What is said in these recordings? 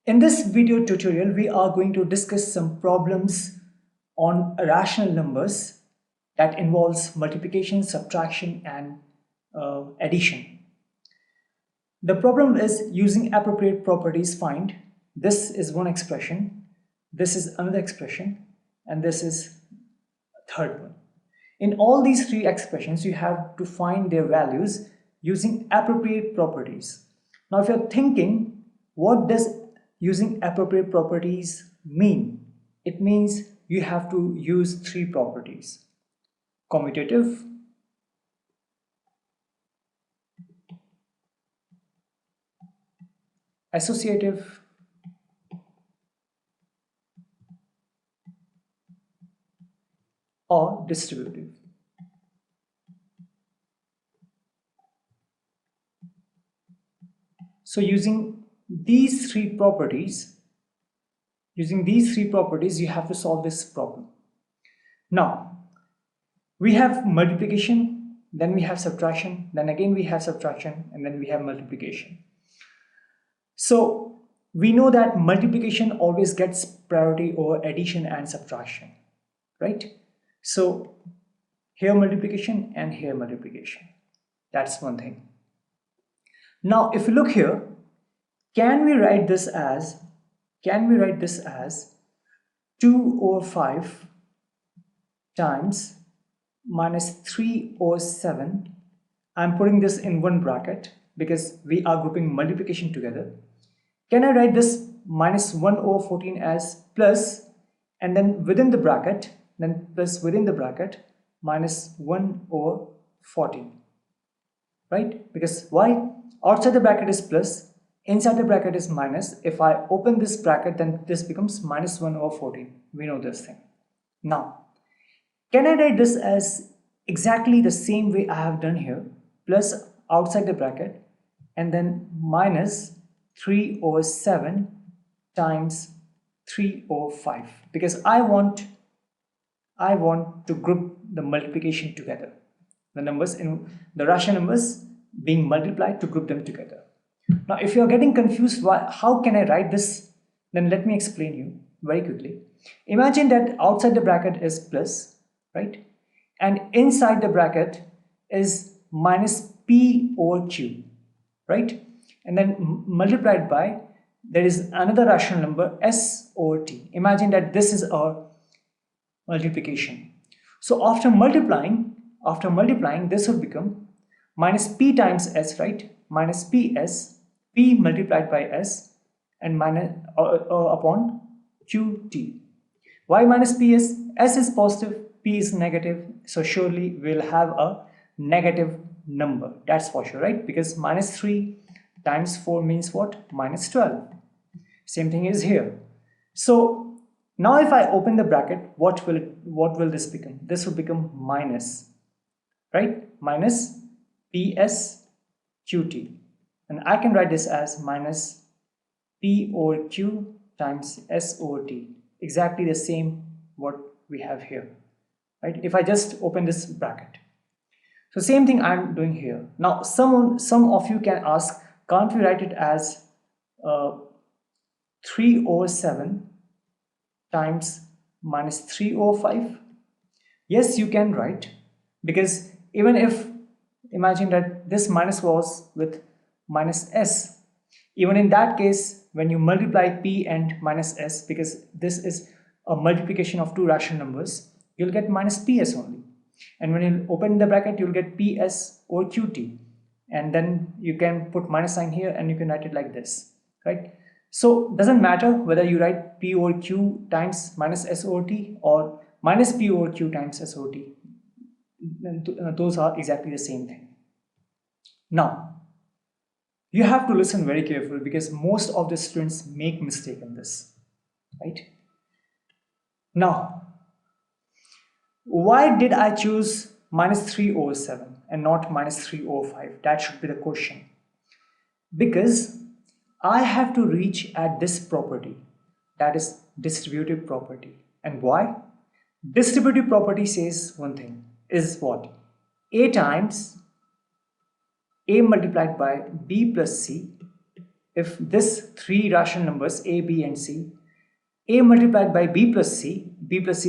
In this video tutorial, we are going to discuss some problems on rational numbers that involves multiplication, subtraction, and addition. The problem is using appropriate properties find. This is one expression, this is another expression, and this is a third one. In all these three expressions, you have to find their values using appropriate properties. Now, if you're thinking, what does using appropriate properties mean? It means you have to use three properties: commutative, associative, or distributive. So using these three properties, you have to solve this problem. Now, we have multiplication, then we have subtraction, then again we have subtraction, and then we have multiplication. So we know that multiplication always gets priority over addition and subtraction, right? So here multiplication and here multiplication. That's one thing. Now, if you look here, can we write this as 2 over 5 times minus 3 over 7. I'm putting this in one bracket because we are grouping multiplication together. Can I write this minus 1 over 14 as plus, and then within the bracket, then plus within the bracket minus 1 over 14, right? Because why? Outside the bracket is plus, inside the bracket is minus. If I open this bracket, then this becomes minus 1 over 14. We know this thing. Now, can I write this as exactly the same way I have done here, plus outside the bracket, and then minus 3 over 7 times 3 over 5, because I want to group the multiplication together, the numbers in the rational numbers being multiplied, to group them together. Now, if you are getting confused, how can I write this? Then let me explain you very quickly. Imagine that outside the bracket is plus, right? And inside the bracket is minus p over q, right? And then multiplied by, there is another rational number s over t. Imagine that this is our multiplication. So after multiplying, this will become minus p times s, right? Minus ps, p multiplied by s, and minus upon qt. Why minus ps? S is positive, p is negative, so surely we'll have a negative number. That's for sure, right? Because minus 3 times 4 means what? Minus 12. Same thing is here. So now if I open the bracket, what will this become? This will become minus, right? Minus ps qt, and I can write this as minus p over q times s over t, exactly the same what we have here, right? If I just open this bracket. So same thing I'm doing here. Now some of you can ask, can't we write it as 3 over 7 times minus 3 over 5? Yes, you can write, because even if, imagine that this minus was with minus s, even in that case, when you multiply p and minus s, because this is a multiplication of two rational numbers, you'll get minus ps only. And when you open the bracket, you'll get ps over qt, and then you can put minus sign here and you can write it like this, right? So doesn't matter whether you write p over q times minus s over t or minus p over q times s over t. Those are exactly the same thing. Now, you have to listen very carefully, because most of the students make mistake in this, right? Now, why did I choose minus 3 over 7 and not minus 3 over 5? That should be the question. Because I have to reach at this property, that is distributive property. And why? Distributive property says one thing, is what? A times A multiplied by B plus C if this three rational numbers a, b and c, a multiplied by b plus c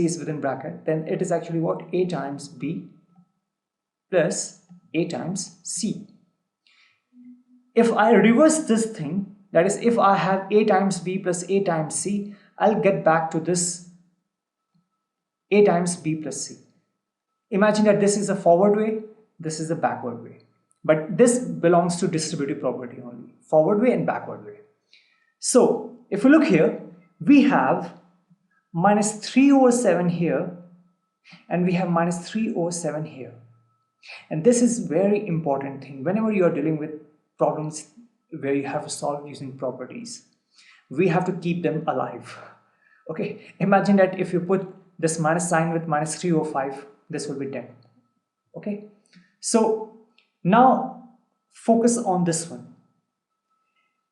is within bracket, then it is actually what? A times b plus a times c. If I reverse this thing, that is, if I have a times b plus a times c, I'll get back to this a times b plus c. Imagine that this is a forward way, this is a backward way. But this belongs to distributive property only, forward way and backward way. So if we look here, we have minus 3 over 7 here, and we have minus 3 over 7 here. And this is very important thing whenever you are dealing with problems where you have to solve using properties. We have to keep them alive. Okay, imagine that if you put this minus sign with minus 3 over 5, this will be 10. Okay, so now focus on this one.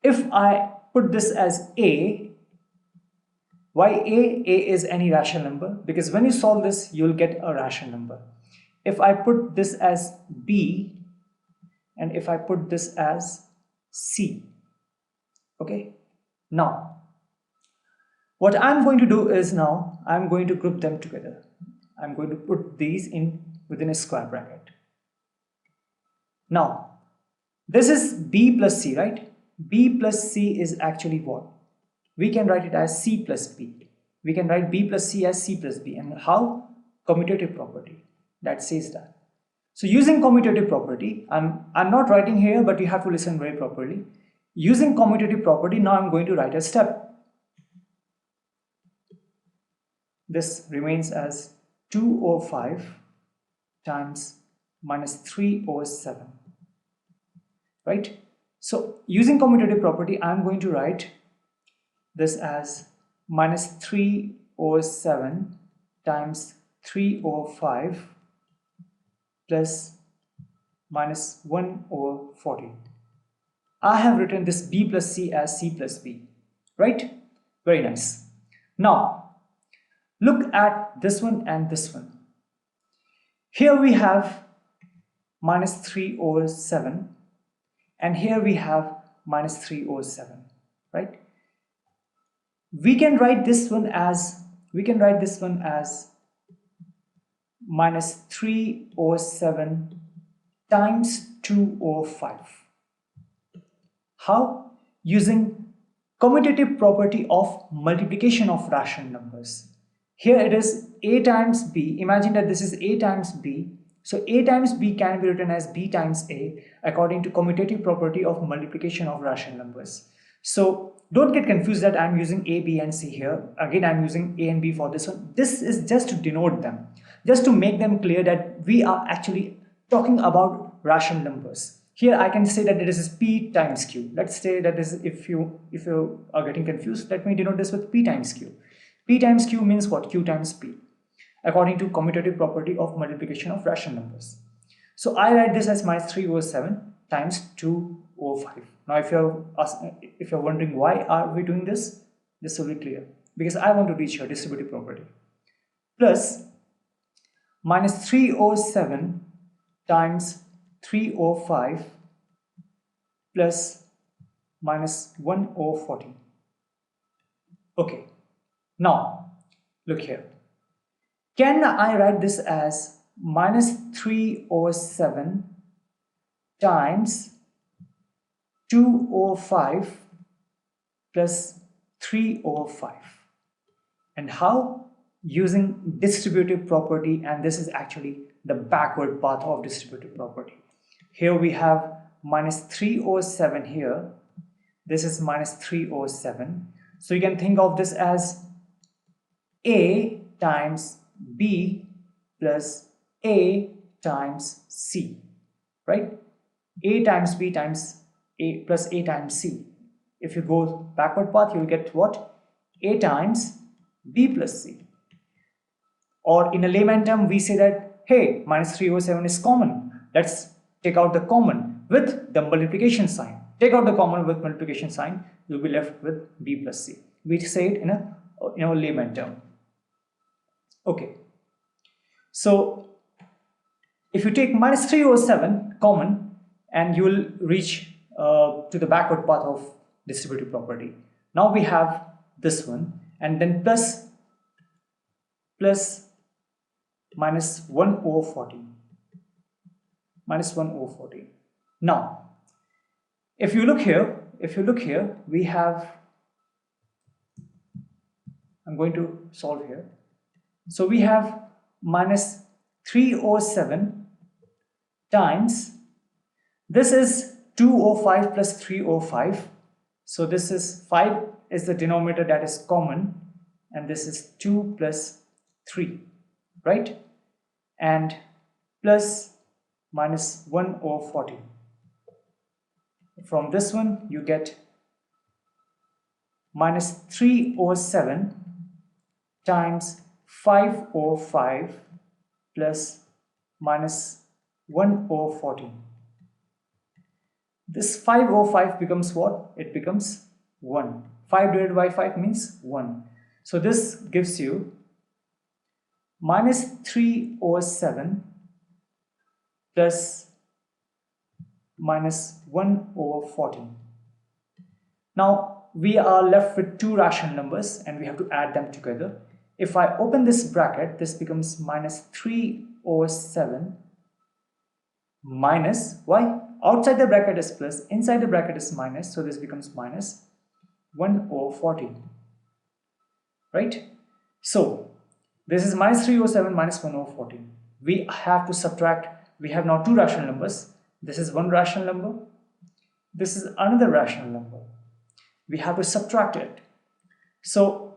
If I put this as a, why a? A is any rational number, because when you solve this, you'll get a rational number. If I put this as b, and if I put this as c, okay, now what I'm going to do is, now I'm going to group them together. I'm going to put these in within a square bracket. Now this is b plus c, right? B plus c is actually what? We can write it as c plus b. We can write b plus c as c plus b. And how? Commutative property that says that. So using commutative property, I'm not writing here, but you have to listen very properly. Using commutative property, now I'm going to write a step. This remains as 2 over 5 times minus 3 over 7, right? So using commutative property, I'm going to write this as minus 3 over 7 times 3 over 5 plus minus 1 over 40. I have written this b plus c as c plus b, right? Very nice. Now look at this one and this one. Here we have minus 3 over 7, and here we have minus 3 over 7, right? We can write this one as minus 3 over 7 times 2 over 5. How? Using commutative property of multiplication of rational numbers. Here it is a times b. Imagine that this is a times b. So a times b can be written as b times a according to commutative property of multiplication of rational numbers. So don't get confused that I'm using a, b and c here. Again, I'm using a and b for this one. This is just to denote them, just to make them clear that we are actually talking about rational numbers. Here I can say that this is p times q. Let's say that this is, if you are getting confused, let me denote this with p times q. P times q means what? Q times p, according to commutative property of multiplication of rational numbers. So I write this as minus 3 over 7 times 2 over 5. Now if you're wondering why are we doing this, this will be clear. Because I want to reach your distributive property. Plus minus 3 over 7 times 3 over 5 plus minus 1 over 40. Okay. Now, look here. Can I write this as minus 3 over 7 times 2 over 5 plus 3 over 5? And how? Using distributive property, and this is actually the backward path of distributive property. Here we have minus 3 over 7 here. This is minus 3 over 7. So you can think of this as a times b plus a times c, right? A times b times a plus a times c. If you go backward path, you will get what? A times b plus c. Or in a layman term, we say that, hey, minus 3 over 7 is common. Let's take out the common with the multiplication sign. Take out the common with multiplication sign, you'll be left with b plus c. We say it in a layman term. Okay. So if you take minus 3 over 7 common, and you will reach to the backward path of distributive property. Now we have this one, and then plus minus 1 over 14. Minus 1 over 14. Now, if you look here, we have, I'm going to solve here. So we have minus 307 times, this is 205 plus 305. So this is 5 is the denominator that is common, and this is 2 plus 3, right? And plus minus 1 over 14. From this one you get minus 3 over 7 times 5 over 5 plus minus 1 over 14. This 5 over 5 becomes what? It becomes 1. 5 divided by 5 means 1. So this gives you minus 3 over 7 plus minus 1 over 14. Now we are left with two rational numbers and we have to add them together. If I open this bracket, this becomes minus 3 over 7 minus, why? Outside the bracket is plus, inside the bracket is minus, so this becomes minus 1 over 14, right? So this is minus 3 over 7 minus 1 over 14. We have to subtract. We have now two rational numbers. This is one rational number, this is another rational number. We have to subtract it. So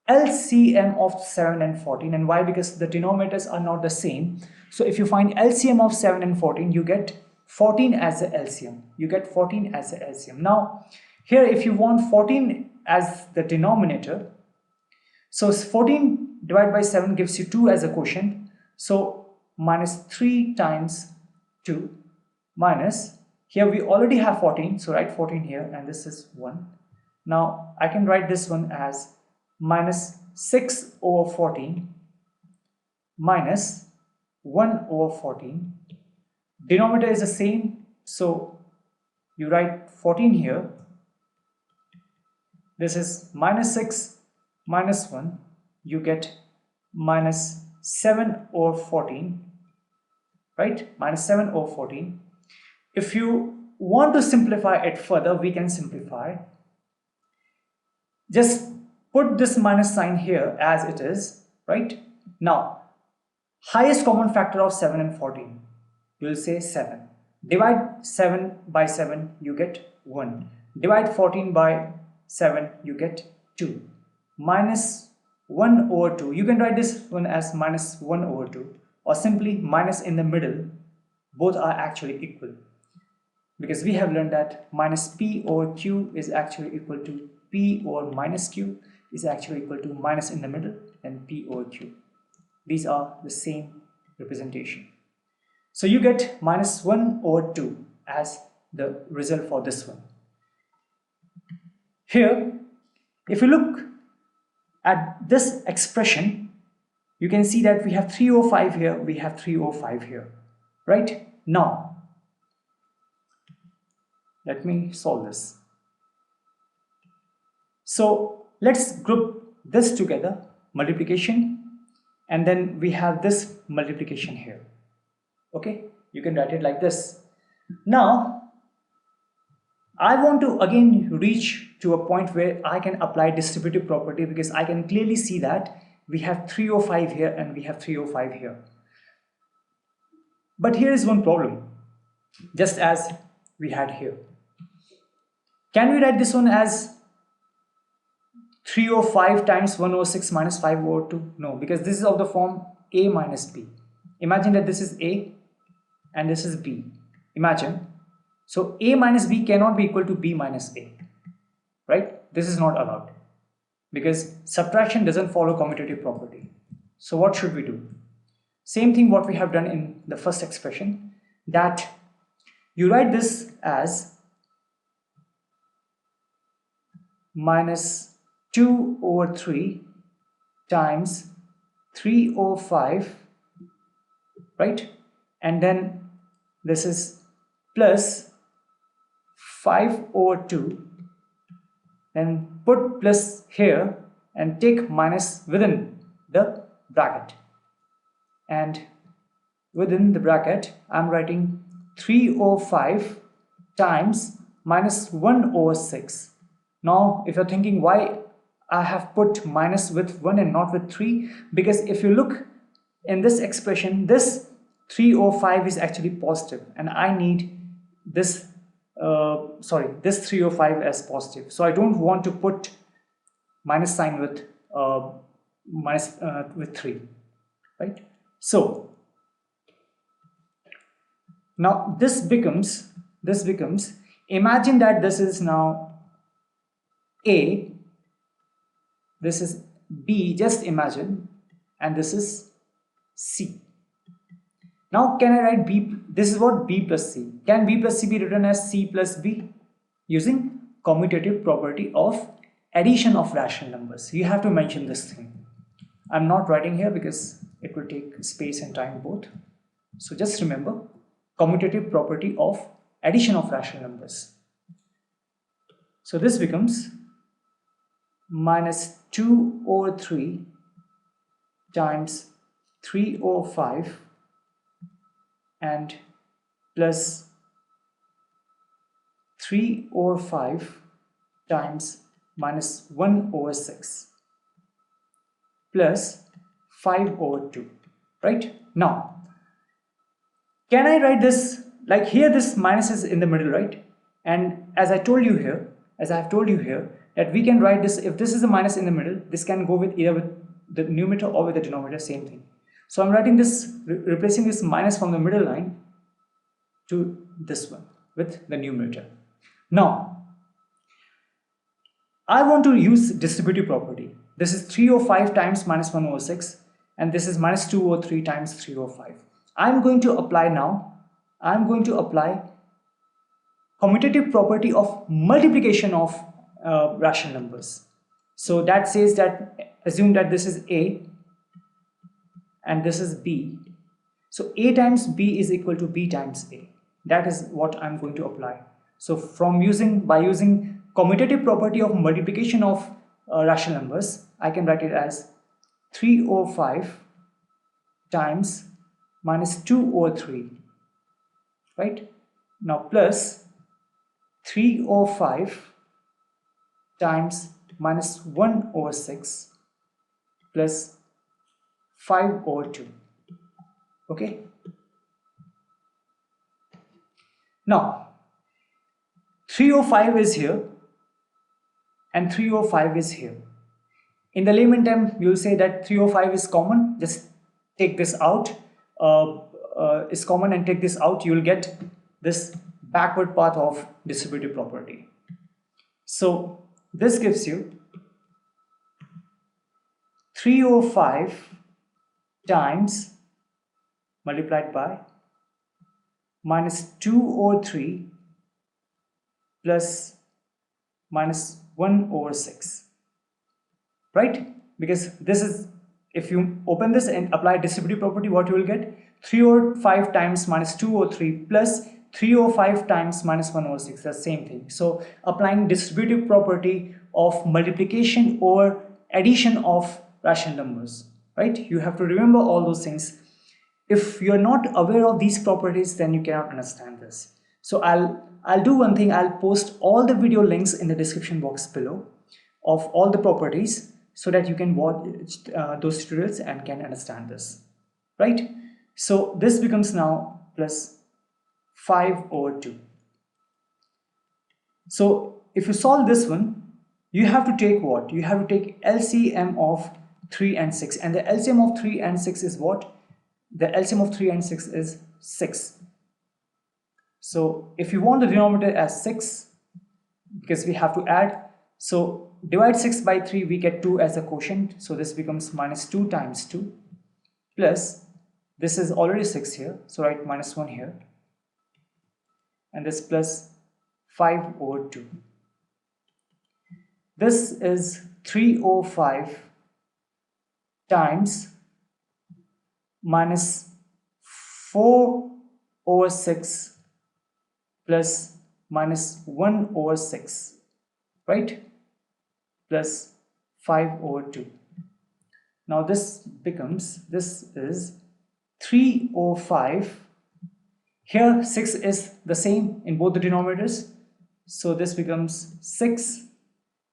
LCM of 7 and 14, and why? Because the denominators are not the same. So if you find LCM of 7 and 14, you get 14 as the LCM. You get 14 as the LCM. Now here, if you want 14 as the denominator, so 14 divided by 7 gives you 2 as a quotient. So minus 3 times 2 minus, here we already have 14, so write 14 here, and this is 1. Now I can write this one as minus 6 over 14 minus 1 over 14. Denominator is the same, so you write 14 here. This is minus 6 minus 1, you get minus 7 over 14, right? Minus 7 over 14. If you want to simplify it further, we can simplify. Just put this minus sign here as it is, right? Now, highest common factor of 7 and 14, you will say 7. Divide 7 by 7, you get 1. Divide 14 by 7, you get 2. Minus 1 over 2, you can write this one as minus 1 over 2, or simply minus in the middle. Both are actually equal, because we have learned that minus p over q is actually equal to p over minus q is actually equal to minus in the middle and p over q. These are the same representation. So you get minus 1 over 2 as the result for this one. Here, if you look at this expression, you can see that we have 3 over 5 here, we have 3 over 5 here, right? Now, let me solve this. So let's group this together, multiplication, and then we have this multiplication here. Okay, you can write it like this. Now, I want to again reach to a point where I can apply distributive property, because I can clearly see that we have 3 over 5 here and we have 3 over 5 here. But here is one problem, just as we had here. Can we write this one as 3 over 5 times 1 over 6 minus 5 over 2? No, because this is of the form a minus b. Imagine that this is a and this is b. Imagine. So a minus b cannot be equal to b minus a, right? This is not allowed, because subtraction doesn't follow commutative property. So what should we do? Same thing what we have done in the first expression, that you write this as minus 2 over 3 times 3 over 5, right? And then this is plus 5 over 2 then put plus here and take minus within the bracket, and within the bracket I'm writing 305 times minus 1 over 6. Now if you're thinking why I have put minus with 1 and not with 3, because if you look in this expression, this 305 is actually positive and I need this this 305 as positive, so I don't want to put minus sign with with 3, right? So now this becomes, imagine that this is now A, this is B, just imagine, and this is C. Now can I write B? This is what B plus C. Can B plus C be written as C plus B? Using commutative property of addition of rational numbers. You have to mention this thing. I'm not writing here because it will take space and time both. So just remember commutative property of addition of rational numbers. So this becomes minus 2 over 3 times 3 over 5 and plus 3 over 5 times minus 1 over 6 plus 5 over 2, right? Now, can I write this, like here this minus is in the middle, right? And as I have told you here, that we can write this, if this is a minus in the middle, this can go with either with the numerator or with the denominator, same thing. So I'm writing this, replacing this minus from the middle line to this one with the numerator. Now, I want to use distributive property. This is 3 over 5 times minus 1 over 6 and this is minus 2 over 3 times 3 over 5. I'm going to apply commutative property of multiplication of rational numbers. So that says that, assume that this is A and this is B. So A times B is equal to B times A. That is what I'm going to apply. So by using commutative property of multiplication of rational numbers, I can write it as 3 over 5 times minus 2 over 3, right? Now plus 3 over 5 times minus 1 over 6 plus 5 over 2. Okay. Now 3 over 5 is here and 3 over 5 is here. In the layman term, you will say that 3 over 5 is common. Just take this out. Is common and take this out. You will get this backward path of distributive property. So this gives you 3 over 5 times multiplied by minus 2 over 3 plus minus 1 over 6, right? Because this is, if you open this and apply distributive property, what you will get? 3 over 5 times minus 2 over 3 plus 3 over 5 times minus 1 over 6, that's the same thing. So applying distributive property of multiplication or addition of rational numbers, right? You have to remember all those things. If you're not aware of these properties, then you cannot understand this. So I'll do one thing. I'll post all the video links in the description box below of all the properties so that you can watch those tutorials and can understand this, right? So this becomes now plus 5 over 2. So if you solve this one, you have to take what? You have to take LCM of 3 and 6, and the LCM of 3 and 6 is what? The LCM of 3 and 6 is 6. So if you want the denominator as 6, because we have to add, so divide 6 by 3, we get 2 as a quotient, so this becomes minus 2 times 2 plus, this is already 6 here, so write minus 1 here, and this plus 5 over 2. This is 3 over 5 times minus 4 over 6 plus minus 1 over 6, right? plus 5 over 2. Now this is 3 over 5. Here 6 is the same in both the denominators. So this becomes 6.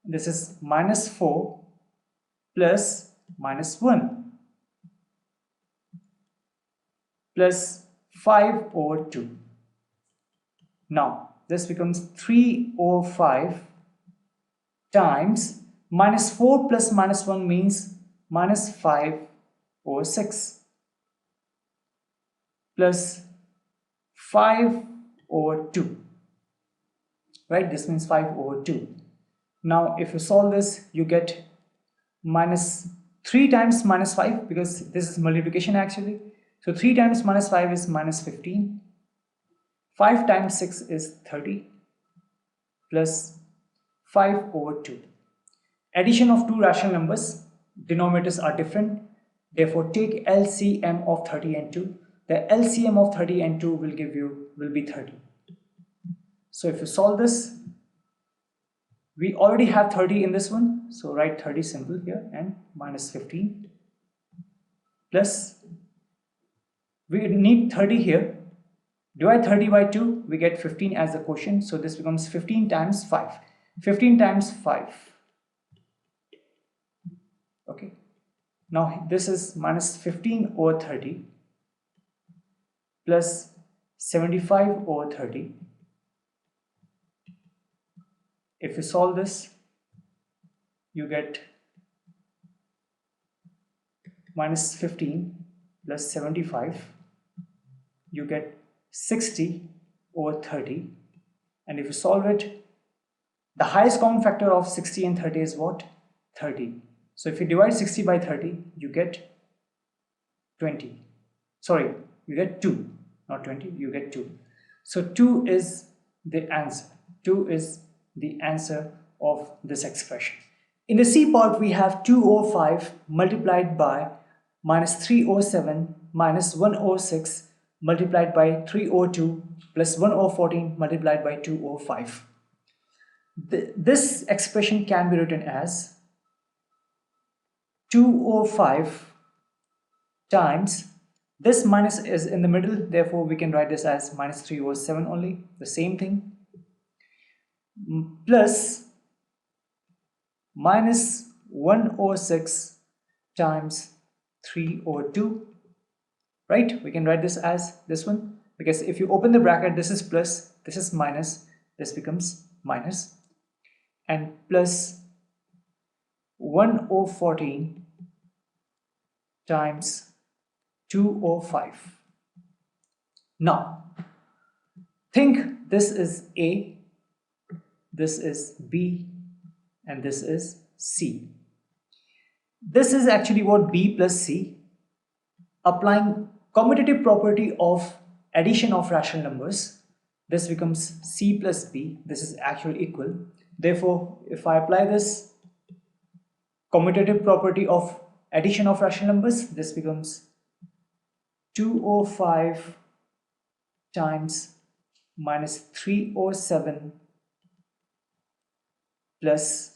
This is minus 4 plus minus 1 plus 5 over 2. Now this becomes 3 over 5 times minus 4 plus minus 1 means minus 5 over 6 plus 5 over 2. Right, this means 5 over 2. Now if you solve this, you get minus 3 times minus 5, because this is multiplication actually. So 3 times minus 5 is minus 15. 5 times 6 is 30 plus 5 over 2. Addition of two rational numbers, denominators are different. Therefore take LCM of 30 and 2. The LCM of 30 and 2 will be 30. So if you solve this, we already have 30 in this one, so write 30 simple here, and minus 15 plus, we need 30 here, divide 30 by 2, we get 15 as the quotient, so this becomes 15 times 5. 15 times 5. Okay, now this is minus 15 over 30 plus 75 over 30. If you solve this, you get minus 15 plus 75, you get 60 over 30, and if you solve it, the highest common factor of 60 and 30 is what? 30. So if you divide 60 by 30, you get 20. Sorry, you get 2, not 20, you get 2. So 2 is the answer. 2 is the answer of this expression. In the C part, we have 2 over 5 multiplied by minus 3 over 7 minus 1 over 6 multiplied by 3 over 2 plus 1 over 14 multiplied by 2 over 5. This expression can be written as 2 over 5 times, this minus is in the middle, therefore we can write this as minus 3 over 7 only, the same thing, plus minus 1 over 6 times 3 over 2, right? We can write this as this one, because if you open the bracket, this is plus, this is minus, this becomes minus, and plus 1 over 14 times 2 over 5. Now think this is A, this is B, and this is C. This is actually what B plus C. Applying commutative property of addition of rational numbers, this becomes C plus B. This is actually equal. Therefore, if I apply this commutative property of addition of rational numbers, this becomes 2 over 5 times minus 3 over 7 plus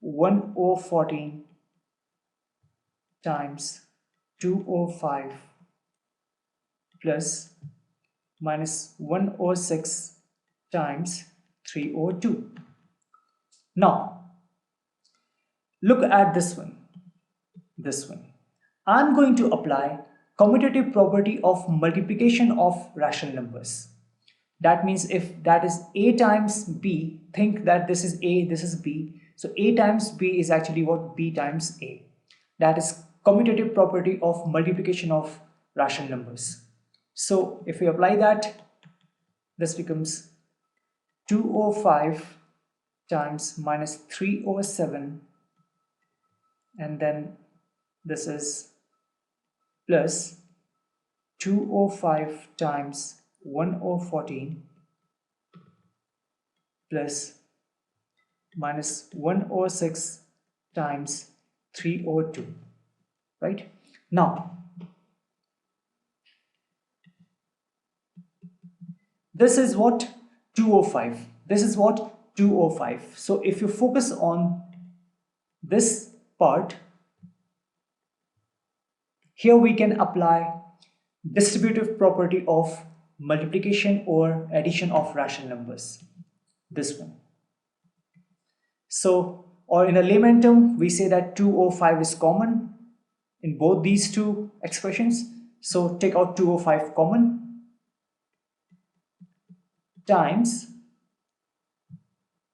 1 over 14 times 2 over 5 plus minus 1 over 6 times 3 over 2. Now look at this one. I'm going to apply commutative property of multiplication of rational numbers. That means if that is A times B, think that this is A, this is B. So A times B is actually what? B times A. That is commutative property of multiplication of rational numbers. So if we apply that, this becomes 2 over 5 times minus 3 over 7, and then this is plus 2 over 5 times 1 over 14 plus minus 1 over 6 times 3 over 2, right? Now this is what? 2 over 5. This is what? 2 205. So if you focus on this part, here we can apply distributive property of multiplication or addition of rational numbers, this one. So, or in a layman term, we say that 205 is common in both these two expressions. So take out 205 common times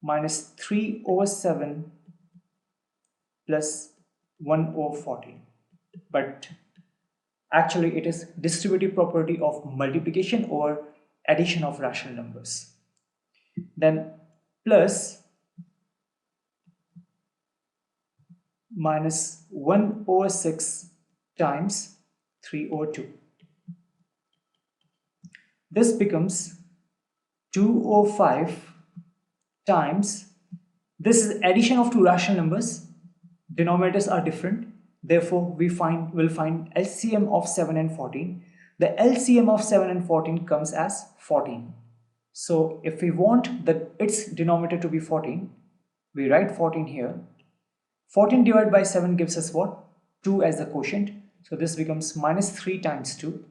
minus 3/7 plus 1/14. But actually it is distributive property of multiplication or addition of rational numbers. Then plus minus 1/6 times 3/2. This becomes 205 times, this is addition of two rational numbers, denominators are different, therefore we will find LCM of 7 and 14. The LCM of 7 and 14 comes as 14. So if we want its denominator to be 14, we write 14 here. 14 divided by 7 gives us what? 2 as the quotient. So this becomes minus 3 times 2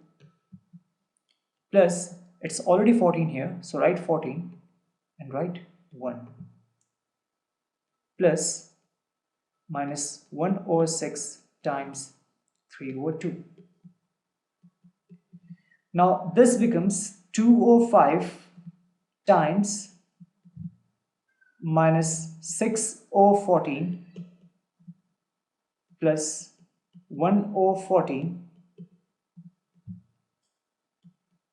plus, it's already 14 here, so write 14 and write 1 plus minus 1/6 times 3/2. Now this becomes 205 times minus 6/14 plus 1/14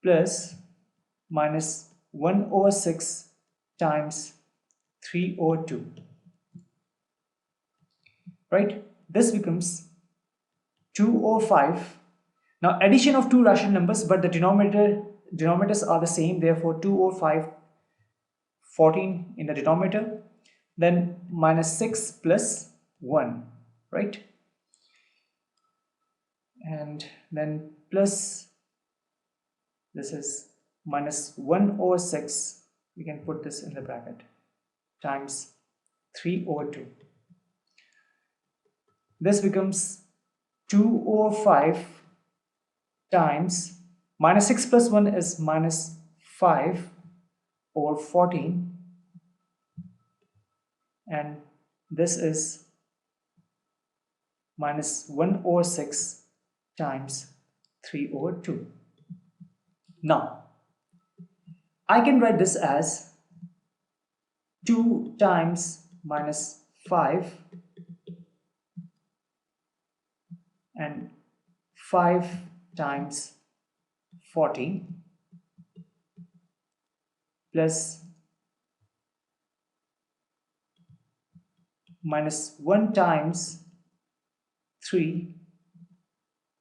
plus minus 1/6 times 3/2. Right? This becomes 205. Now addition of two rational numbers, but the denominators are the same, therefore 205, 14 in the denominator, then minus 6 plus 1, right? And then plus, this is minus 1/6, we can put this in the bracket, times 3/2. This becomes 205 times minus 6 plus 1 is minus 5/14, and this is minus 1/6 times 3/2. Now I can write this as 2 times minus 5 and 5 times 14 plus minus 1 times 3,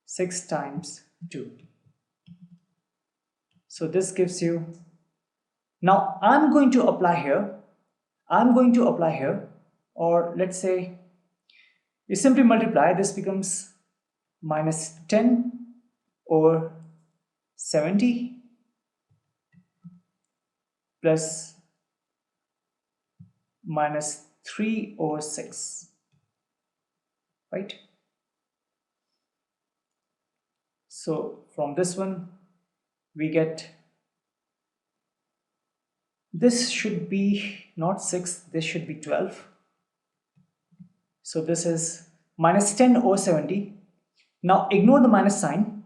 6 times 2. So this gives you, now I'm going to apply here, or let's say you simply multiply, this becomes minus 10/70 plus minus 3/6, right? So from this one we get, this should be not 6, this should be 12. So this is minus 10/70. Now ignore the minus sign,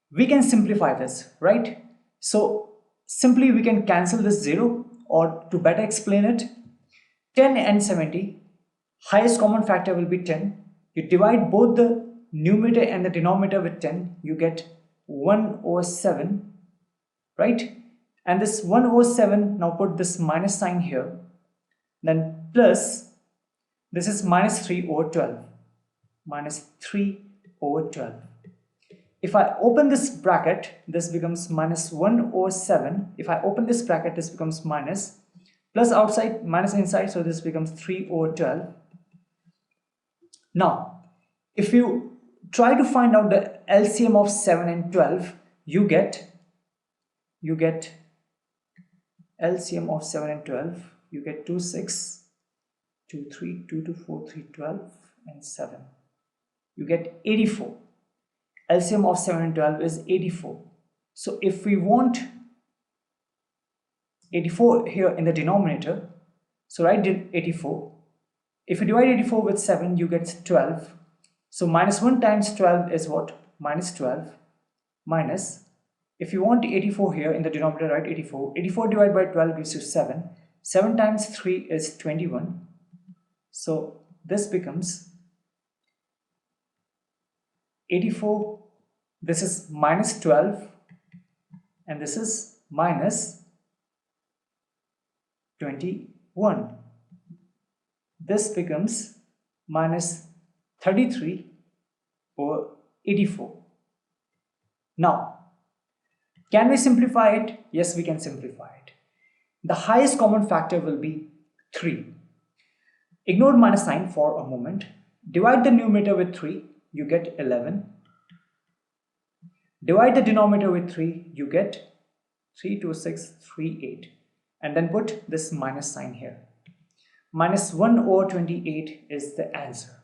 we can simplify this, right? So simply we can cancel this 0, or to better explain it, 10 and 70, highest common factor will be 10. You divide both the numerator and the denominator with 10, you get 1/7, right? And this 1/7, now put this minus sign here, then plus, this is minus 3/12, minus 3/12. If I open this bracket, this becomes minus 1/7. If I open this bracket, this becomes minus, plus outside, minus inside, so this becomes 3/12. Now, if you try to find out the LCM of 7 and 12, you get LCM of 7 and 12, you get 2, 6, 2, 3, 2, 2, 4, 3, 12, and 7. You get 84. LCM of 7 and 12 is 84. So if we want 84 here in the denominator, so write 84. If you divide 84 with 7, you get 12. So minus 1 times 12 is what? Minus 12. Minus, if you want 84 here in the denominator, write 84. 84 divided by 12 gives you 7. 7 times 3 is 21. So this becomes 84. This is minus 12. And this is minus 21. This becomes minus 33 over 84. Now, can we simplify it? Yes, we can simplify it. The highest common factor will be 3. Ignore minus sign for a moment. Divide the numerator with 3, you get 11. Divide the denominator with 3, you get 3, 2, 6, 3, 8. And then put this minus sign here. Minus 1 over 28 is the answer.